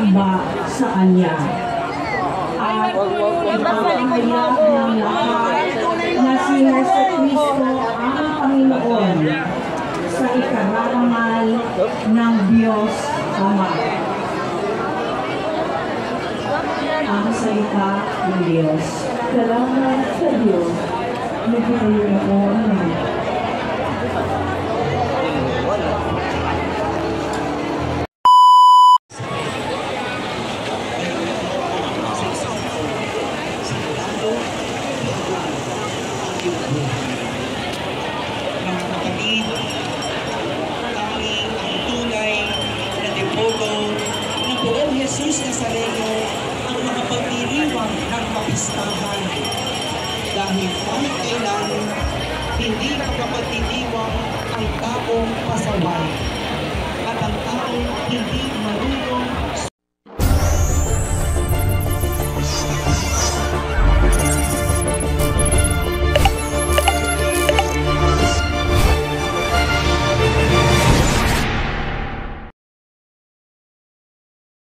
sumamba sa Kanya. At ipapahayag ng lahat na si Jesucristo ang Panginoon sa ikararangal ng Diyos Ama. Ang salita ng Diyos. Salamat sa Diyos. Nagkakaroon ako ng Jesus Nazareno ang makapagdiriwang ng kapistahan dahil kahit kailan hindi makapagdiriwang ang taong pasaway at ang taong hindi